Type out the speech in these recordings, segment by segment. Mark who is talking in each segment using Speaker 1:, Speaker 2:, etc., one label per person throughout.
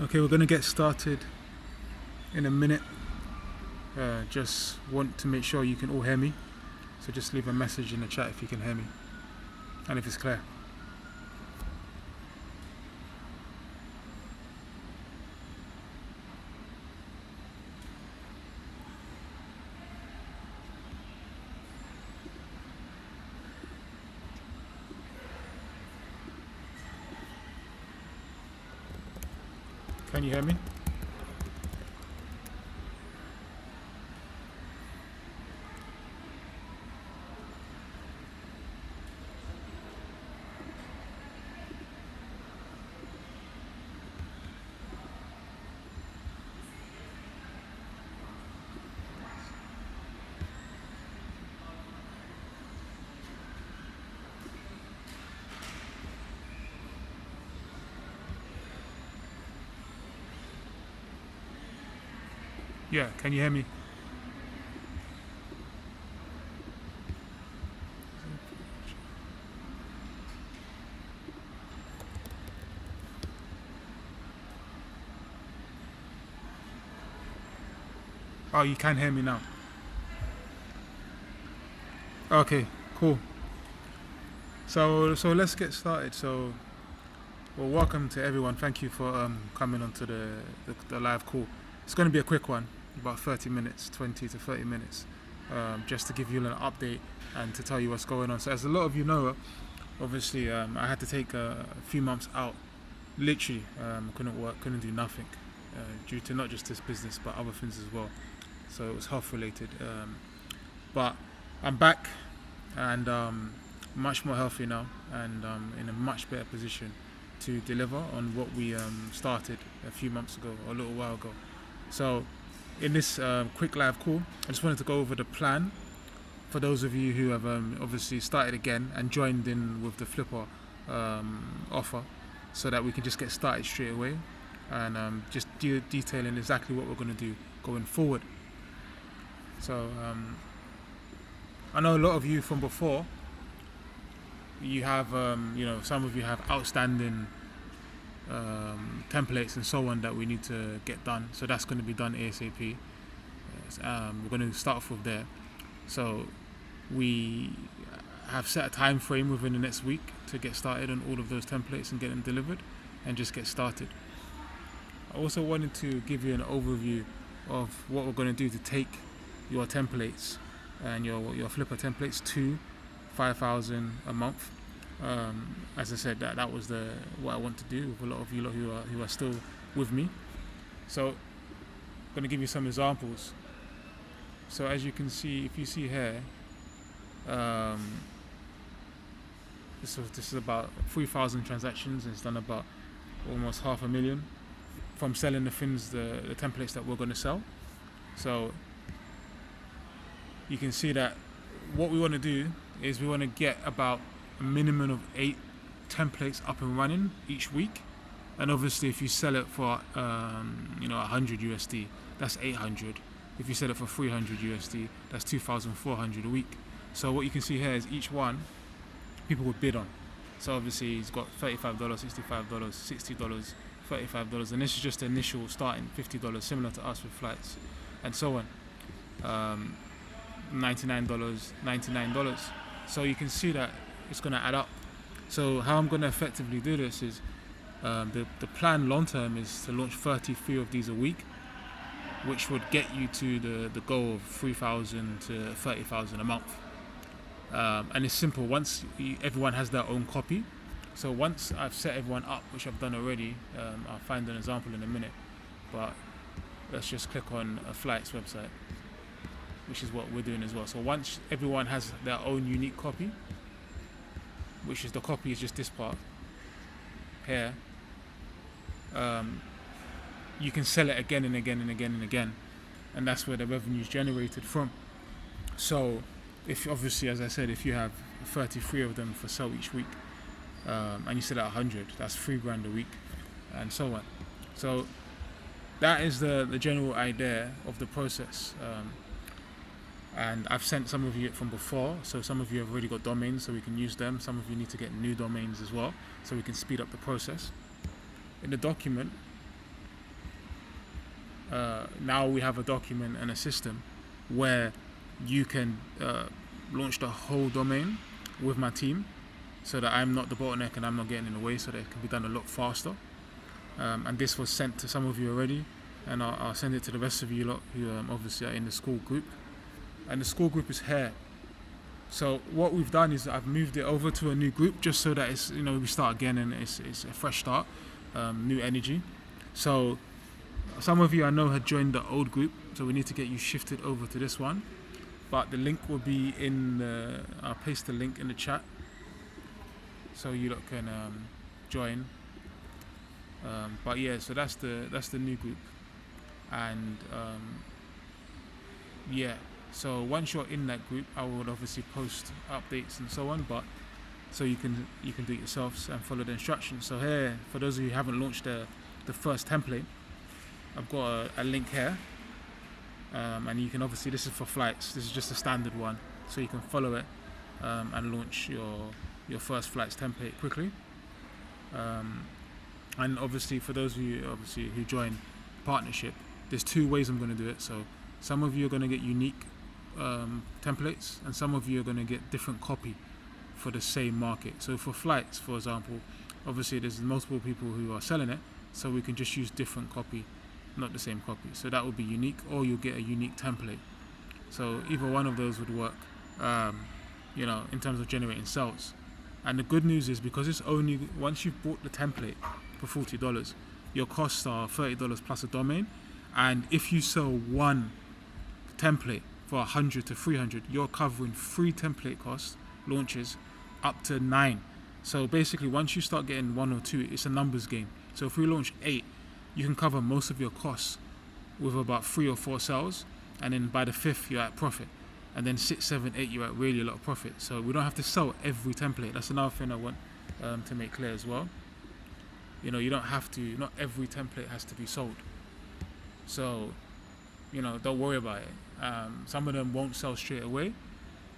Speaker 1: Okay, we're going to get started in a minute. Just want to make sure you can all hear me. So just leave a message in the chat if you can hear me and if it's clear. Can you hear me? Yeah, can you hear me? Oh, you can hear me now. Okay, cool. So let's get started. Well, welcome to everyone. Thank you for coming onto the live call. It's going to be a quick one, about 30 minutes, 20 to 30 minutes, just to give you an update and to tell you what's going on. So as a lot of you know, obviously I had to take a few months out. Literally, couldn't work, couldn't do nothing, due to not just this business but other things as well. So it was health related. But I'm back and much more healthy now and in a much better position to deliver on what we started a few months ago or a little while ago. So in this quick live call, I just wanted to go over the plan for those of you who have obviously started again and joined in with the Flippa offer, so that we can just get started straight away and just detailing exactly what we're going to do going forward. So I know a lot of you from before, you have some of you have outstanding templates and so on that we need to get done, so that's going to be done ASAP. We're going to start off with there. So we have set a time frame within the next week to get started on all of those templates and get them delivered and just get started. I also wanted to give you an overview of what we're going to do to take your templates and your Flippa templates to 5,000 a month. As I said, that was what I want to do with a lot of you who are still with me. So I'm going to give you some examples. So as you can see, if you see here, this is about 3,000 transactions, and it's done about almost 500,000 from selling the things, the templates that we're going to sell. So you can see that what we want to do is we want to get about a minimum of 8 templates up and running each week. And obviously if you sell it for 100 USD, that's 800. If you sell it for 300 USD, that's 2,400 a week. So what you can see here is each one people would bid on. So obviously he's got $35, $65, $60, $35, and this is just the initial starting $50, similar to us with flights and so on. $99, $99. So you can see that it's going to add up. So how I'm going to effectively do this is the plan long term is to launch 33 of these a week, which would get you to the goal of 3,000 to 30,000 a month. And it's simple. Once everyone has their own copy, so once I've set everyone up, which I've done already, I'll find an example in a minute, but let's just click on a flight's website, which is what we're doing as well. So once everyone has their own unique copy, which is the copy is just this part here, you can sell it again and again and again and again, and that's where the revenue is generated from. So if obviously, as I said, if you have 33 of them for sale each week, and you sell at 100, that's $3,000 a week, and so on. So that is the general idea of the process. And I've sent some of you it from before, so some of you have already got domains, so we can use them. Some of you need to get new domains as well, so we can speed up the process. In the document, now we have a document and a system where you can launch the whole domain with my team, so that I'm not the bottleneck and I'm not getting in the way, so that it can be done a lot faster. And this was sent to some of you already, and I'll send it to the rest of you lot who obviously are in the school group. And the school group is here. So what we've done is I've moved it over to a new group, just so that it's, we start again and it's a fresh start, new energy. So some of you I know had joined the old group, so we need to get you shifted over to this one. But the link will be I'll paste the link in the chat, so you lot can join. But yeah, so that's the new group, and yeah. So once you're in that group, I will obviously post updates and so on. But so you can do it yourselves and follow the instructions. So here, for those of you who haven't launched the first template, I've got a link here, and you can obviously, this is for flights. This is just a standard one, so you can follow it and launch your first flights template quickly. And obviously, for those of you who join partnership, there's two ways I'm going to do it. So some of you are going to get unique templates, and some of you are going to get different copy for the same market. So for flights, for example, obviously there's multiple people who are selling it, so we can just use different copy, not the same copy. So that will be unique, or you'll get a unique template. So either one of those would work, in terms of generating sales. And the good news is, because it's only once you've bought the template for $40, your costs are $30 plus a domain. And if you sell one template for 100 to 300, you're covering 3 template costs launches up to 9. So basically, once you start getting 1 or 2, it's a numbers game. So if we launch 8, you can cover most of your costs with about 3 or 4 sales, and then by the 5th you're at profit, and then 6, 7, 8 you're at really a lot of profit. So we don't have to sell every template. That's another thing I want to make clear as well. You don't have to, not every template has to be sold. So, don't worry about it. Some of them won't sell straight away,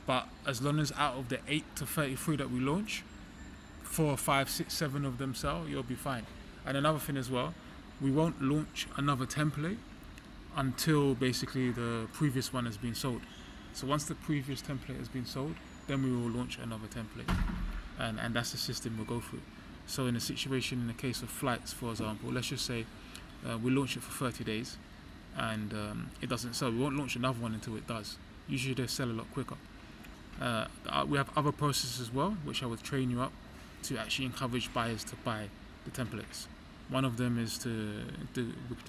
Speaker 1: but as long as out of the 8 to 33 that we launch, 4, 5, 6, 7 of them sell, you'll be fine. And another thing as well, we won't launch another template until basically the previous one has been sold. So once the previous template has been sold, then we will launch another template, and that's the system we'll go through. So in a situation, in the case of flights, for example, let's just say we launch it for 30 days and it doesn't sell. We won't launch another one until it does. Usually they sell a lot quicker. We have other processes as well, which I will train you up to actually encourage buyers to buy the templates. One of them is to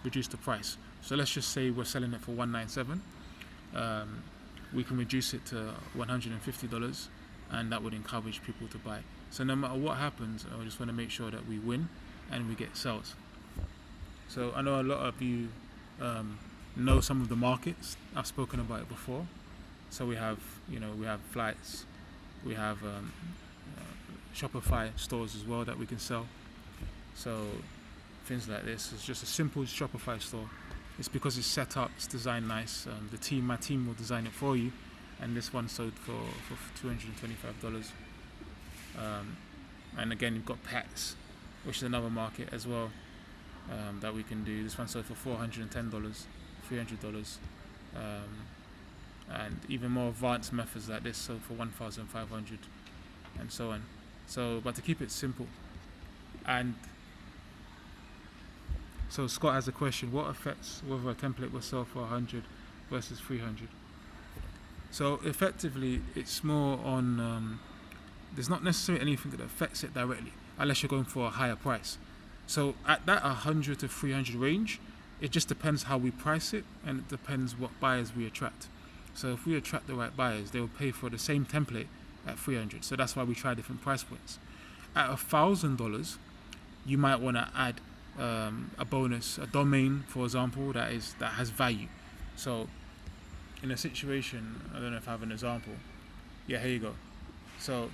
Speaker 1: reduce the price. So let's just say we're selling it for $197. We can reduce it to $150, and that would encourage people to buy. So no matter what happens, I just want to make sure that we win and we get sales. So I know a lot of you know some of the markets. I've spoken about it before. So we have flights, we have Shopify stores as well that we can sell. So things like this. It's just a simple Shopify store. It's because it's set up, it's designed nice. My team will design it for you, and this one sold for $225. And again, you've got pets, which is another market as well that we can do. This one sold for $410, $300, and even more advanced methods like this sold for $1,500, and so on. So, but to keep it simple, and so Scott has a question: what affects whether a template will sell for 100 versus 300? So effectively, it's more on. There's not necessarily anything that affects it directly, unless you're going for a higher price. So at that 100 to 300 range, it just depends how we price it, and it depends what buyers we attract. So if we attract the right buyers, they will pay for the same template at 300. So that's why we try different price points. At $1,000, you might want to add a bonus, a domain, for example, that has value. So in a situation, I don't know if I have an example. Yeah, here you go. So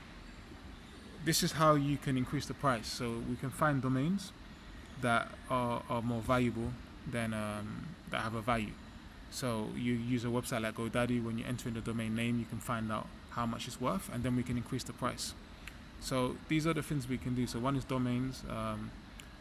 Speaker 1: this is how you can increase the price. So we can find domains that are more valuable than that have a value. So you use a website like GoDaddy. When you enter in the domain name, you can find out how much it's worth, and then we can increase the price. So these are the things we can do. So one is domains.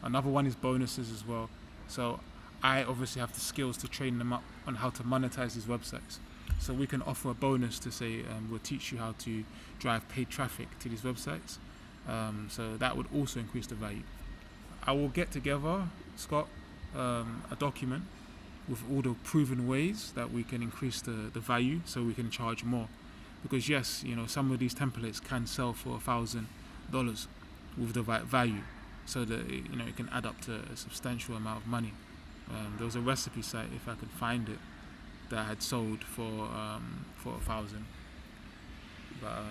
Speaker 1: Another one is bonuses as well. So I obviously have the skills to train them up on how to monetize these websites. So we can offer a bonus to say we'll teach you how to drive paid traffic to these websites. So that would also increase the value. I will get together, Scott, a document with all the proven ways that we can increase the value so we can charge more. Because yes, some of these templates can sell for $1,000 with the right value, so that it can add up to a substantial amount of money. There was a recipe site, if I could find it, that had sold for 1,000. But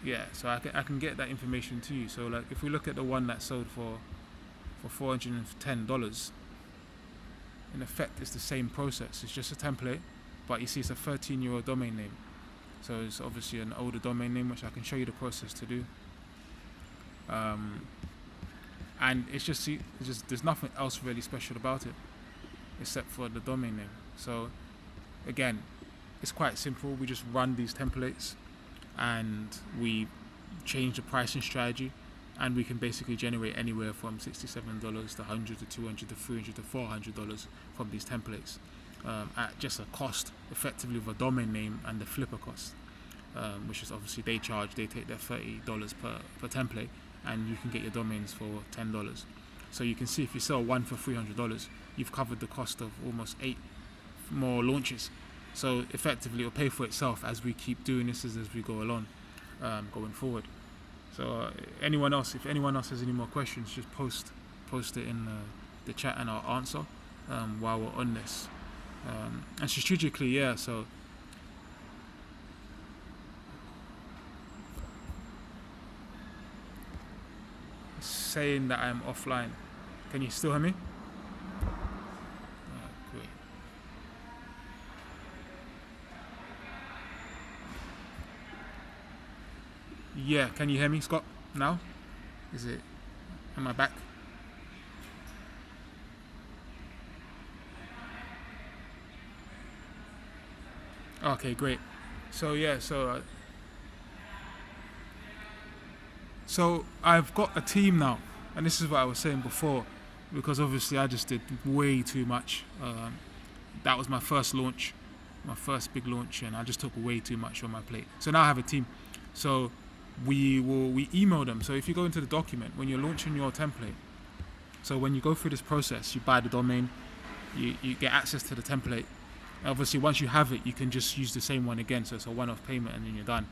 Speaker 1: yeah, so I can get that information to you. So like, if we look at the one that sold for $410, in effect it's the same process. It's just a template, but you see it's a 13-year-old domain name. So it's obviously an older domain name, which I can show you the process to do. And it's just there's nothing else really special about it, except for the domain name. So again, it's quite simple. We just run these templates, and we change the pricing strategy, and we can basically generate anywhere from $67 to $100 to $200 to $300 to $400 from these templates, at just a cost, effectively, of a domain name and the Flippa cost, which is obviously they take their $30 per template, and you can get your domains for $10. So you can see, if you sell one for $300, you've covered the cost of almost 8 more launches. So effectively, it'll pay for itself as we keep doing this as we go along, going forward. So if anyone else has any more questions, just post it in the chat, and I'll answer while we're on this. And strategically, yeah, so saying that I'm offline. Can you still hear me? Great. Yeah, can you hear me, Scott, now? Am I back? Okay, great. So yeah, so I've got a team now, and this is what I was saying before, because obviously I just did way too much. That was my first launch, my first big launch, and I just took way too much on my plate. So now I have a team. So we email them. So if you go into the document when you're launching your template, so when you go through this process, you buy the domain, you get access to the template. Obviously, once you have it, you can just use the same one again. So it's a one-off payment, and then you're done.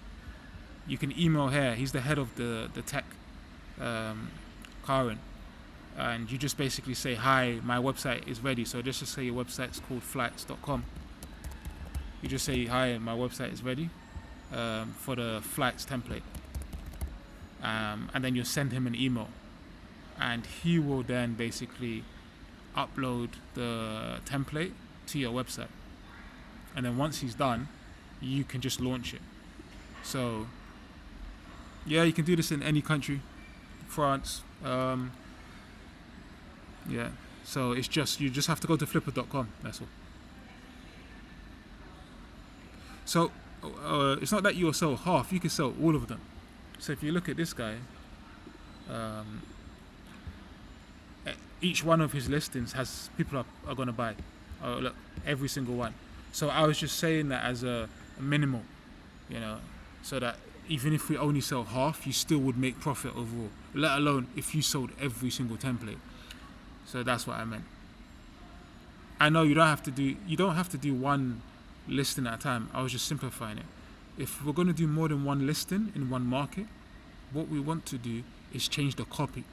Speaker 1: You can email her. He's the head of the tech, Karen, and you just basically say, hi, my website is ready. So just to say your website's called flights.com. You just say, hi, my website is ready for the flights template. And then you send him an email, and he will then basically upload the template to your website. And then once he's done, you can just launch it. So yeah, you can do this in any country, France. Yeah. So it's just, you just have to go to flippa.com. That's all. So it's not that you'll sell half. You can sell all of them. So if you look at this guy, each one of his listings has people are going to buy. Look, every single one. So I was just saying that as a minimal, so that even if we only sell half, you still would make profit overall, let alone if you sold every single template. So that's what I meant. I know you don't have to do one listing at a time. I was just simplifying it. If we're going to do more than one listing in one market, what we want to do is change the copy.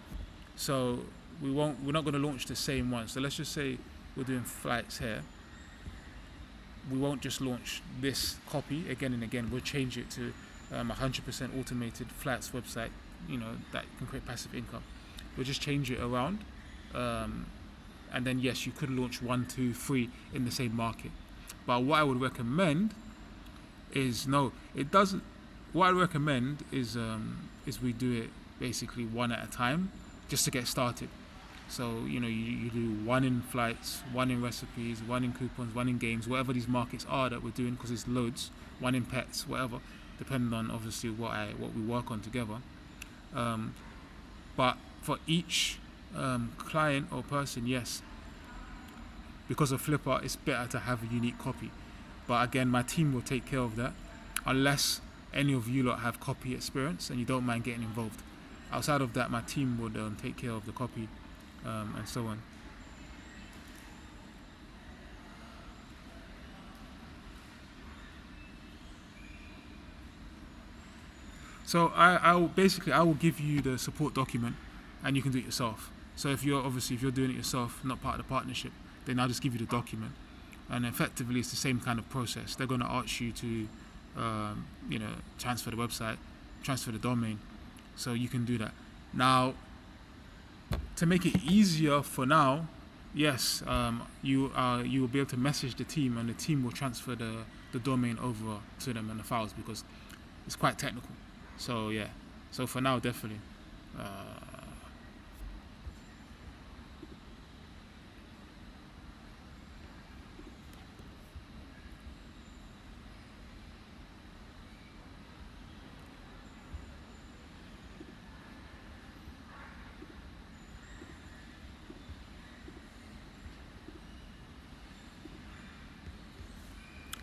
Speaker 1: So we're not going to launch the same one. So let's just say we're doing flights here. We won't just launch this copy again and again. We'll change it to 100% automated flights website, that can create passive income. We'll just change it around. And then yes, you could launch 1, 2, 3 in the same market. But what I would recommend is What I recommend is we do it basically one at a time, just to get started. So you do one in flights, one in recipes, one in coupons, one in games, whatever these markets are that we're doing, because it's loads. One in pets, whatever, depending on obviously what we work on together. But for each client or person, yes, because of Flippa, it's better to have a unique copy. But again, my team will take care of that, unless any of you lot have copy experience and you don't mind getting involved. Outside of that, my team would take care of the copy and so on. So I will give you the support document, and you can do it yourself. So if you're doing it yourself, not part of the partnership, then I'll just give you the document, and effectively it's the same kind of process. They're going to ask you to, transfer the website, transfer the domain, so you can do that. Now, to make it easier for now, yes, you will be able to message the team, and the team will transfer the domain over to them and the files, because it's quite technical. So yeah, so for now, definitely.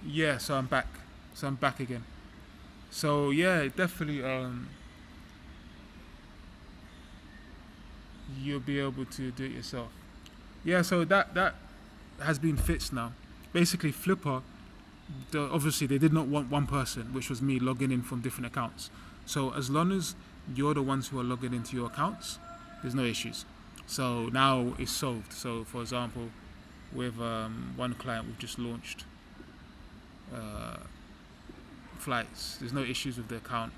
Speaker 1: Yeah, so I'm back. So I'm back again. So yeah, definitely. You'll be able to do it yourself. Yeah, so that has been fixed now. Basically, Flipper, obviously they did not want one person, which was me, logging in from different accounts. So as long as you're the ones who are logging into your accounts, there's no issues. So now it's solved. So for example, with one client we've just launched flights. There's no issues with the account.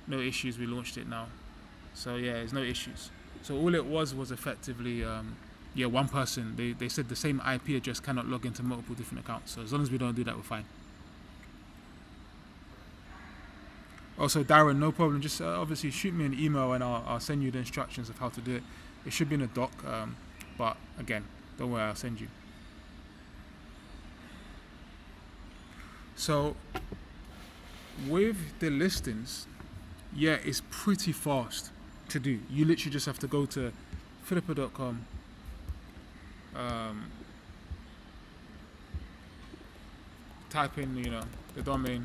Speaker 1: No issues. We launched it now. So yeah, there's no issues. So all it was effectively, one person. They said the same IP address cannot log into multiple different accounts. So as long as we don't do that, we're fine. Also, Darren, no problem. Just obviously shoot me an email and I'll send you the instructions of how to do it. It should be in a doc, but again, don't worry, I'll send you. So with the listings, yeah, it's pretty fast to do. You literally just have to go to flippa.com, type in, the domain.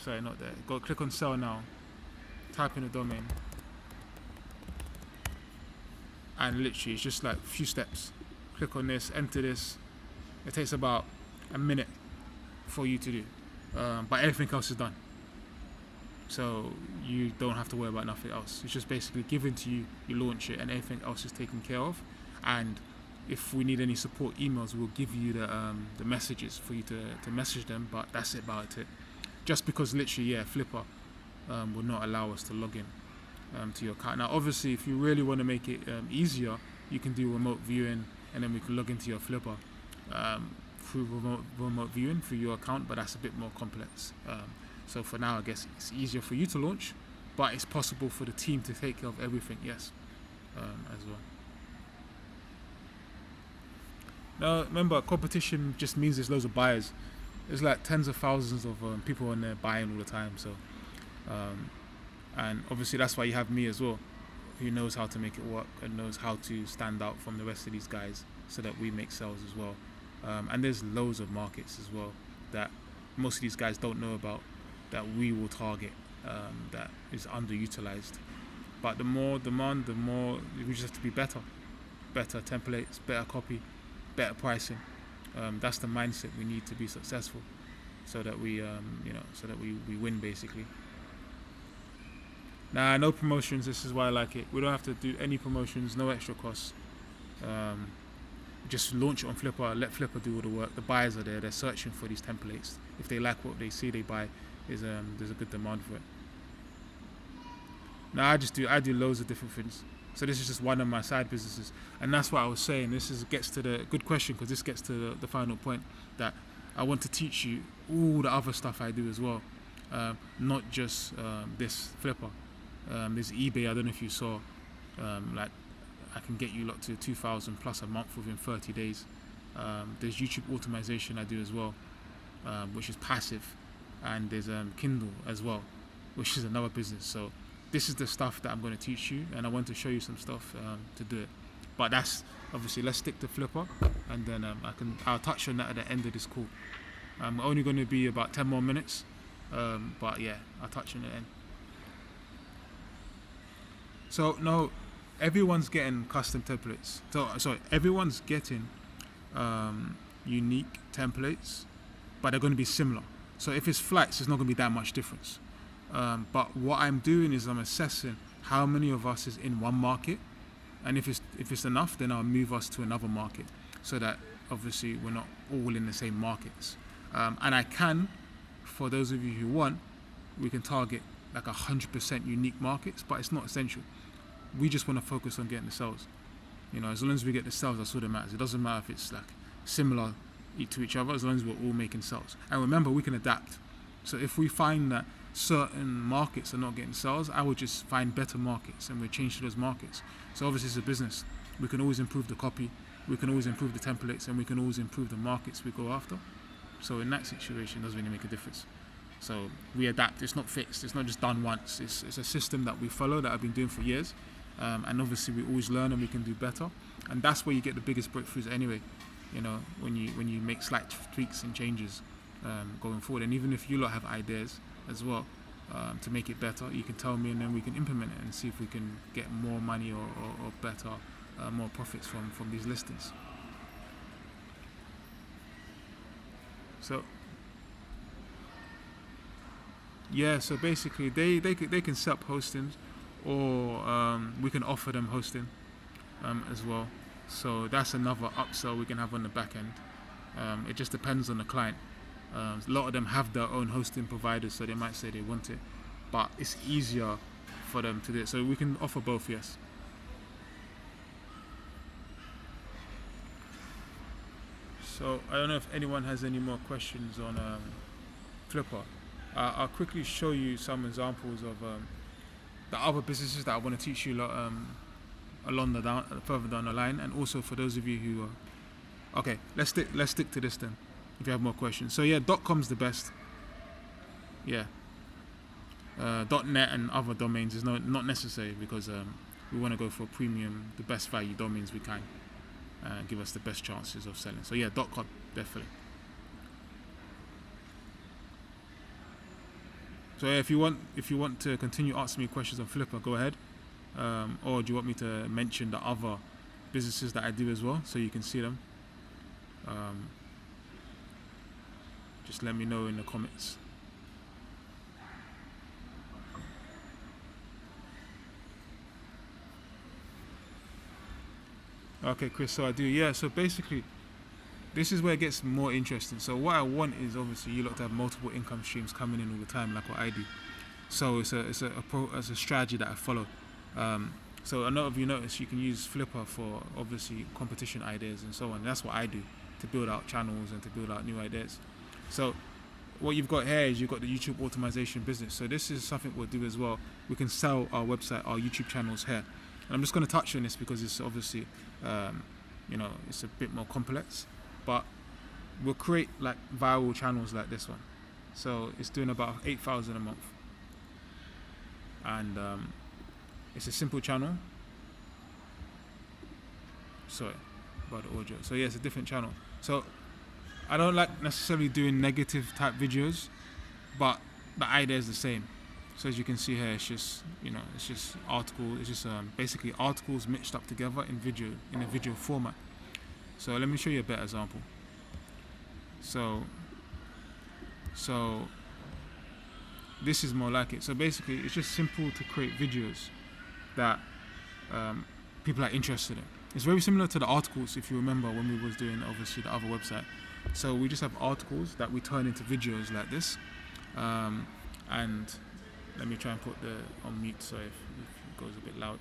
Speaker 1: Sorry, not there. Go click on sell now. Type in the domain, and literally it's just like a few steps. Click on this, enter this. It takes about a minute for you to do, but everything else is done. So you don't have to worry about nothing else. It's just basically given to you. You launch it, and everything else is taken care of. And if we need any support emails, we'll give you the messages for you to message them. But that's it about it. Just because literally, yeah, Flippa will not allow us to log in to your account. Now, obviously, if you really want to make it easier, you can do remote viewing, and then we can log into your Flippa through remote viewing through your account. But that's a bit more complex. So for now, I guess it's easier for you to launch, but it's possible for the team to take care of everything, yes, as well. Now, remember, competition just means there's loads of buyers. There's like tens of thousands of people on there buying all the time. So, and obviously that's why you have me as well, who knows how to make it work and knows how to stand out from the rest of these guys, so that we make sales as well. And there's loads of markets as well that most of these guys don't know about, that we will target, that is underutilized. But the more demand, the more we just have to be better templates, better copy, better pricing. That's the mindset we need to be successful, so that we we win basically. Nah, no promotions. This is why I like it. We don't have to do any promotions, no extra costs. Just launch it on Flippa, let Flippa do all the work. The buyers are there, they're searching for these templates. If they like what they see, they buy. There's a good demand for it. Now I do loads of different things. So this is just one of my side businesses, and that's what I was saying. Gets to the good question, because this gets to the final point, that I want to teach you all the other stuff I do as well, not just this Flippa. There's eBay. I don't know if you saw, like I can get you lot to 2,000 plus a month within 30 days. There's YouTube automation I do as well, which is passive. And there's Kindle as well, which is another business. So this is the stuff that I'm going to teach you, and I want to show you some stuff to do it. But that's obviously, let's stick to Flippa, and then I'll touch on that at the end of this call. We're only going to be about 10 more minutes, but yeah, I'll touch on it then. So no, everyone's getting custom templates. So everyone's getting unique templates, but they're going to be similar. So if it's flights, there's not going to be that much difference. But what I'm doing is I'm assessing how many of us is in one market, and if it's enough, then I'll move us to another market, so that obviously we're not all in the same markets. And I can, for those of you who want, we can target like 100% unique markets, but it's not essential. We just want to focus on getting the sales. You know, as long as we get the sales, that's all that matters. It doesn't matter if it's like similar to each other, as long as we're all making sales. And remember, we can adapt. So if we find that certain markets are not getting sales, I would just find better markets and we change to those markets. So obviously it's a business. We can always improve the copy, we can always improve the templates, and we can always improve the markets we go after. So in that situation, it doesn't really make a difference. So we adapt. It's not fixed. It's not just done once. It's a system that we follow, that I've been doing for years. And obviously we always learn and we can do better. And that's where you get the biggest breakthroughs anyway. You know, when you make slight tweaks and changes going forward. And even if you lot have ideas as well to make it better, you can tell me, and then we can implement it and see if we can get more money or better, more profits from these listings. So yeah, so basically they can set up hostings, or we can offer them hosting as well. So that's another upsell we can have on the back end. It just depends on the client. A lot of them have their own hosting providers, so they might say they want it, but it's easier for them to do it. So we can offer both, yes. So I don't know if anyone has any more questions on Flippa. I'll quickly show you some examples of the other businesses that I want to teach you further down the line, and also for those of you who are okay. Let's stick to this then. If you have more questions, so yeah, .com's the best. Yeah, .net and other domains is not necessary, because we want to go for premium, the best value domains we can, give us the best chances of selling. So yeah, .com definitely. So yeah, if you want to continue asking me questions on Flippa, go ahead. Or do you want me to mention the other businesses that I do as well, so you can see them? Just let me know in the comments. Okay, Chris, so I do. Yeah, so basically, this is where it gets more interesting. So what I want is, obviously, you lot to have multiple income streams coming in all the time, like what I do. So it's a strategy that I follow. So a lot of you notice you can use Flippa for obviously competition ideas and so on. That's what I do, to build out channels and to build out new ideas. So what you've got here is you've got the YouTube optimization business. So this is something we'll do as well. We can sell our website, our YouTube channels here. And I'm just going to touch on this because it's obviously, it's a bit more complex. But we'll create like viral channels like this one. So it's doing about 8,000 a month. And it's a simple channel. Sorry about the audio. So yeah, it's a different channel. So I don't like necessarily doing negative type videos, but the idea is the same. So as you can see here, it's just articles. It's just basically articles mixed up together in a video format. So let me show you a better example. So this is more like it. So basically, it's just simple to create videos that people are interested in. It's very similar to the articles, if you remember when we was doing obviously the other website. So we just have articles that we turn into videos like this. And let me try and put on mute so if it goes a bit loud.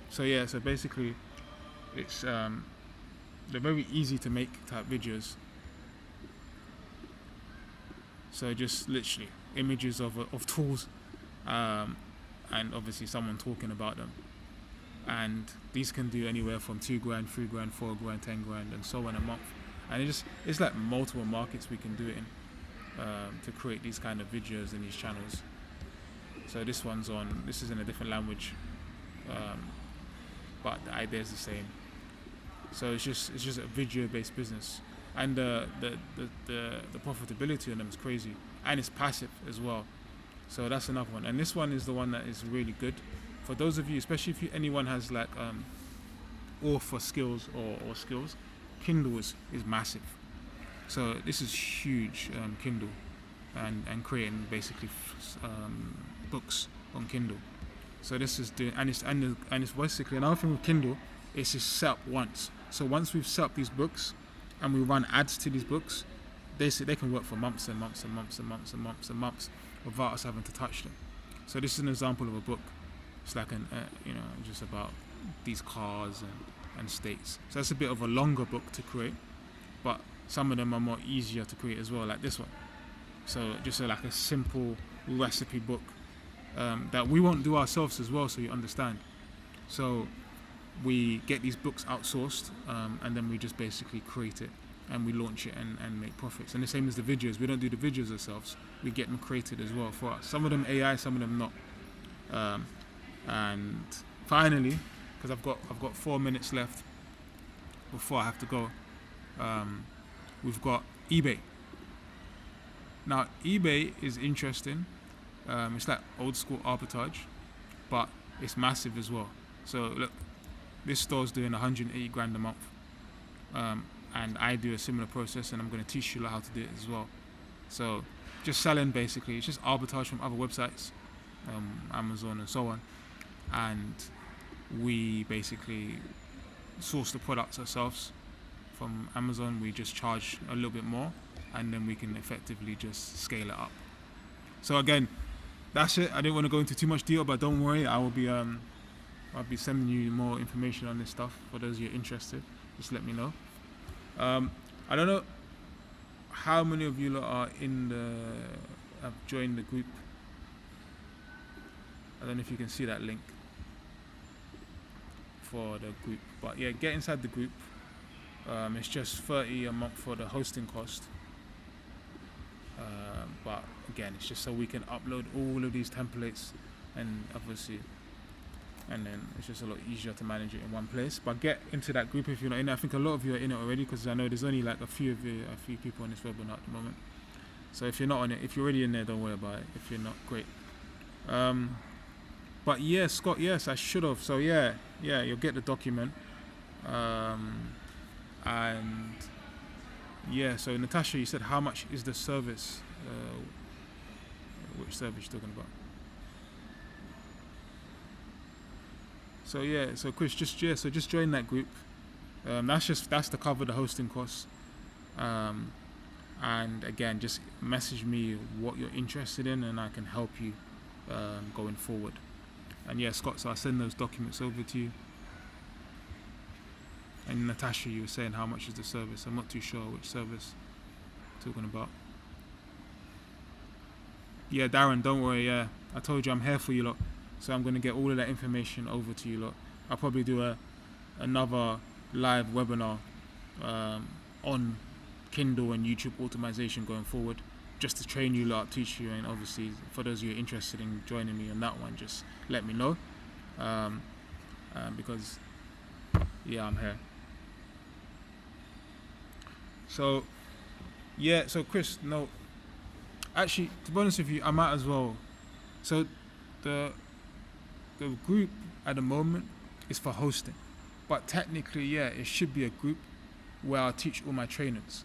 Speaker 1: So yeah, so basically it's they're very easy to make type videos. So just literally images of tools, and obviously someone talking about them. And these can do anywhere from $2,000, $3,000, $4,000, $10,000, and so on a month. And it's like multiple markets we can do it in, to create these kind of videos in these channels. So this this is in a different language, um, but the idea is the same. So it's just a video based business, and the profitability on them is crazy, and it's passive as well. So that's another one, and this one is the one that is really good for those of you, especially if anyone has like author skills or skills. Kindle is massive. So this is huge, Kindle, and creating basically books on Kindle. So this is doing, and it's basically another thing with Kindle. It's just set up once. So once we've set up these books, and we run ads to these books, they can work for months and months and months and months and months and months without us having to touch them. So this is an example of a book. It's like just about these cars and states. So it's a bit of a longer book to create, but some of them are more easier to create as well, like this one. So just like a simple recipe book that we won't do ourselves as well, so you understand. So we get these books outsourced, and then we just basically create it and we launch it and make profits. And the same as the videos. We don't do the videos ourselves. We get them created as well for us. Some of them AI, some of them not. And finally, because I've got 4 minutes left before I have to go, we've got eBay. Now eBay is interesting. It's like old school arbitrage, but it's massive as well. So look, this store's doing 180 grand a month, and I do a similar process, and I'm going to teach you how to do it as well. So just selling, basically, it's just arbitrage from other websites, Amazon and so on, and we basically source the products ourselves from Amazon. We just charge a little bit more, and then we can effectively just scale it up. So again, that's it. I didn't want to go into too much detail, but don't worry, I'll be sending you more information on this stuff. For those of you interested, just let me know. I don't know how many of you lot have joined the group. I don't know if you can see that link for the group, but yeah, get inside the group. It's just $30 a month for the hosting cost, but again, it's just so we can upload all of these templates, and obviously, and then it's just a lot easier to manage it in one place. But get into that group if you're not in it. I think a lot of you are in it already, because I know there's only like a few people on this webinar at the moment. So if you're not on it, if you're already in there, don't worry about it. If you're not, great. But yeah, Scott, yes, I should have. So yeah, you'll get the document. And yeah, so Natasha, you said how much is the service? Which service you talking about? So yeah, so Chris, just join that group. That's to cover the hosting costs. And again, just message me what you're interested in, and I can help you going forward. And yeah, Scott, so I'll send those documents over to you. And Natasha, you were saying how much is the service? I'm not too sure which service you're talking about. Yeah, Darren, don't worry. Yeah, I told you I'm here for you lot. So I'm going to get all of that information over to you lot. I'll probably do another live webinar on Kindle and YouTube automation going forward, just to train you lot, teach you, and obviously for those of you interested in joining me on that one, just let me know, because yeah, I'm here. So yeah, so Chris, no, actually, to be honest with you, I might as well. So the group at the moment is for hosting, but technically, yeah, it should be a group where I teach all my trainers.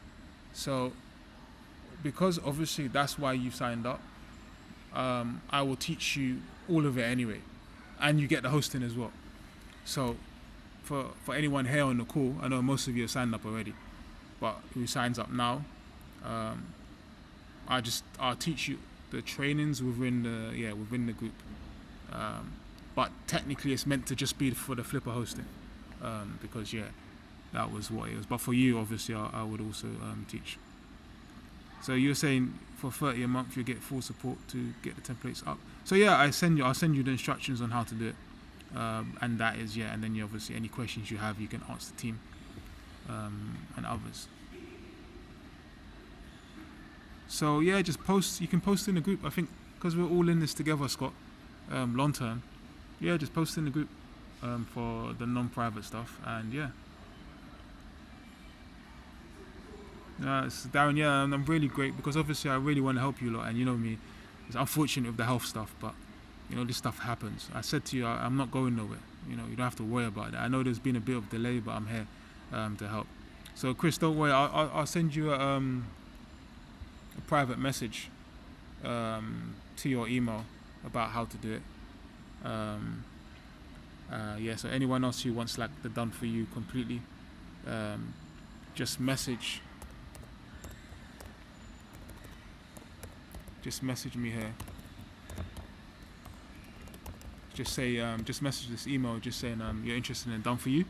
Speaker 1: So because obviously that's why you signed up, I will teach you all of it anyway, and you get the hosting as well. So for anyone here on the call, I know most of you have signed up already, but who signs up now, I'll teach you the trainings within the group. But technically it's meant to just be for the Flippa hosting, because yeah, that was what it was. But for you, obviously, I would also teach. So you're saying for $30 a month you get full support to get the templates up. So yeah, I'll send you the instructions on how to do it, and that is, yeah. And then you obviously, any questions you have, you can ask the team and others. So yeah, just post. You can post in the group. I think because we're all in this together, Scott. long term, yeah, just post in the group for the non-private stuff, and yeah. It's Darren, yeah, and I'm really great because obviously I really want to help you lot, and you know me, it's unfortunate with the health stuff, but you know this stuff happens. I said to you, I'm not going nowhere. You know, you don't have to worry about that. I know there's been a bit of delay, but I'm here to help. So Chris, don't worry. I'll send you a private message to your email about how to do it. Yeah. So anyone else who wants like the done for you completely, just message. Just message me here. Just say, just message this email, just saying you're interested in done for you.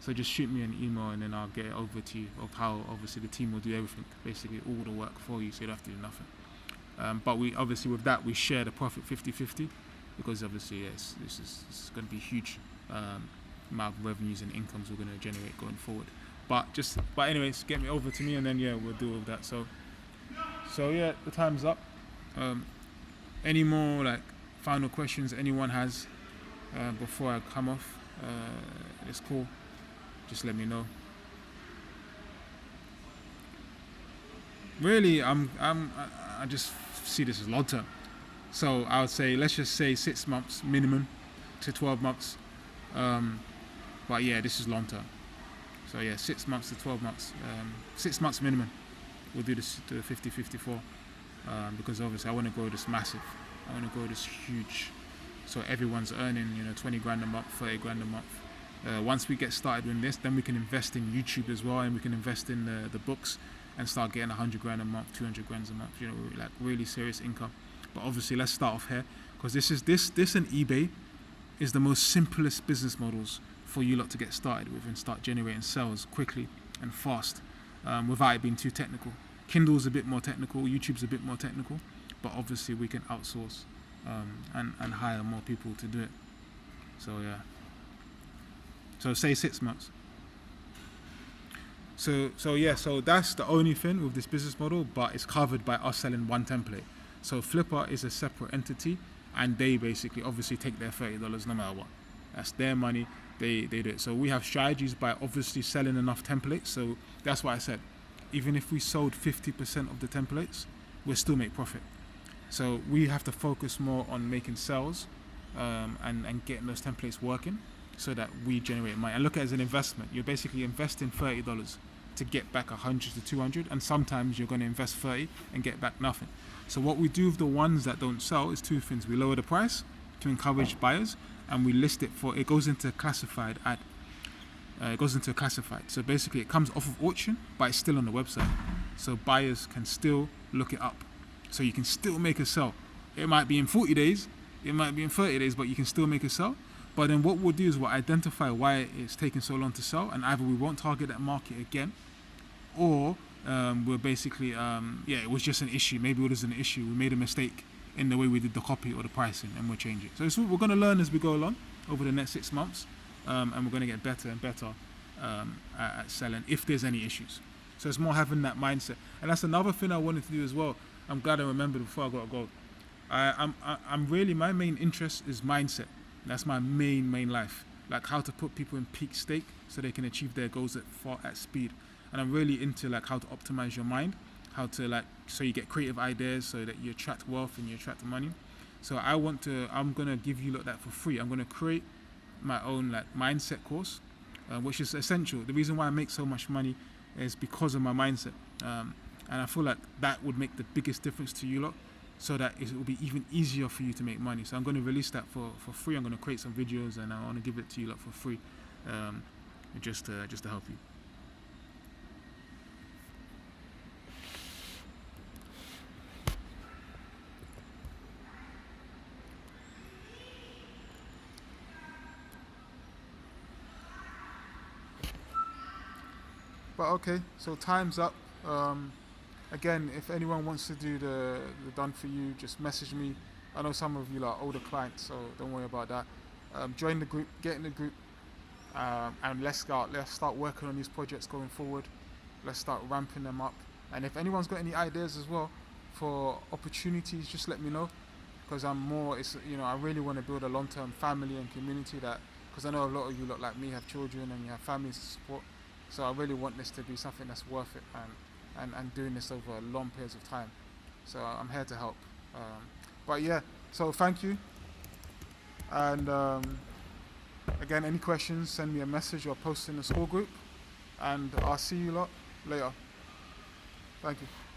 Speaker 1: So just shoot me an email and then I'll get it over to you of how obviously the team will do everything, basically all the work for you, so you don't have to do nothing. But we obviously with that we share the profit 50-50 because obviously yes, this is going to be huge amount of revenues and incomes we're going to generate going forward. But anyways, get me over to me and then yeah, we'll deal with that. So yeah, the time's up. Any more like final questions anyone has before I come off this call? Just let me know. Really, I just see this as long term. So I would say let's just say 6 months minimum to 12 months. But yeah, this is long term. So yeah, 6 months to 12 months. 6 months minimum. We'll do this to 50-54 because obviously I want to grow this massive. I want to grow this huge. So everyone's earning 20 grand a month, 30 grand a month. Once we get started with this, then we can invest in YouTube as well, and we can invest in the books and start getting 100 grand a month, 200 grand a month, like really serious income. But obviously let's start off here because this and eBay is the most simplest business models for you lot to get started with and start generating sales quickly and fast without it being too technical. Kindle's a bit more technical, YouTube's a bit more technical, but obviously we can outsource and hire more people to do it. So yeah. So say 6 months. So that's the only thing with this business model, but it's covered by us selling one template. So Flippa is a separate entity, and they basically obviously take their $30 no matter what. That's their money. They do it. So we have strategies by obviously selling enough templates. So that's why I said, even if we sold 50% of the templates, we'll still make profit. So we have to focus more on making sales and getting those templates working so that we generate money. And look at it as an investment. You're basically investing $30 to get back 100 to 200, and sometimes you're going to invest 30 and get back nothing. So what we do with the ones that don't sell is two things. We lower the price to encourage buyers, and we list it it goes into a classified ad. It goes into a classified. So basically it comes off of auction, but it's still on the website. So buyers can still look it up. So you can still make a sell. It might be in 40 days, it might be in 30 days, but you can still make a sell. But then what we'll do is we'll identify why it's taking so long to sell, and either we won't target that market again, or we're basically, it was just an issue. Maybe it was an issue. We made a mistake in the way we did the copy or the pricing, and we'll change it. So we're going to learn as we go along over the next 6 months, and we're going to get better and better at selling if there's any issues. So it's more having that mindset. And that's another thing I wanted to do as well. I'm glad I remembered before I got to go. I'm really, my main interest is mindset. That's my main life. Like how to put people in peak state so they can achieve their goals at speed. And I'm really into like how to optimize your mind, how to so you get creative ideas so that you attract wealth and you attract money. So I'm going to give you that for free. I'm going to create my own mindset course, which is essential. The reason why I make so much money is because of my mindset. And I feel like that would make the biggest difference to you lot, so that it will be even easier for you to make money. So I'm going to release that for free. I'm going to create some videos and I want to give it to you lot for free, just to help you. But okay, so time's up. Again, if anyone wants to do the done for you, just message me. I know some of you are older clients, so don't worry about that. Join the group, get in the group, and let's start working on these projects going forward. Let's start ramping them up. And if anyone's got any ideas as well for opportunities, just let me know. because I'm more. It's I really want to build a long-term family and community that because I know a lot of you lot like me have children and you have families to support. So I really want this to be something that's worth it and doing this over long periods of time. So I'm here to help. But yeah, so thank you. And again, any questions, send me a message or post in the school group. And I'll see you lot later. Thank you.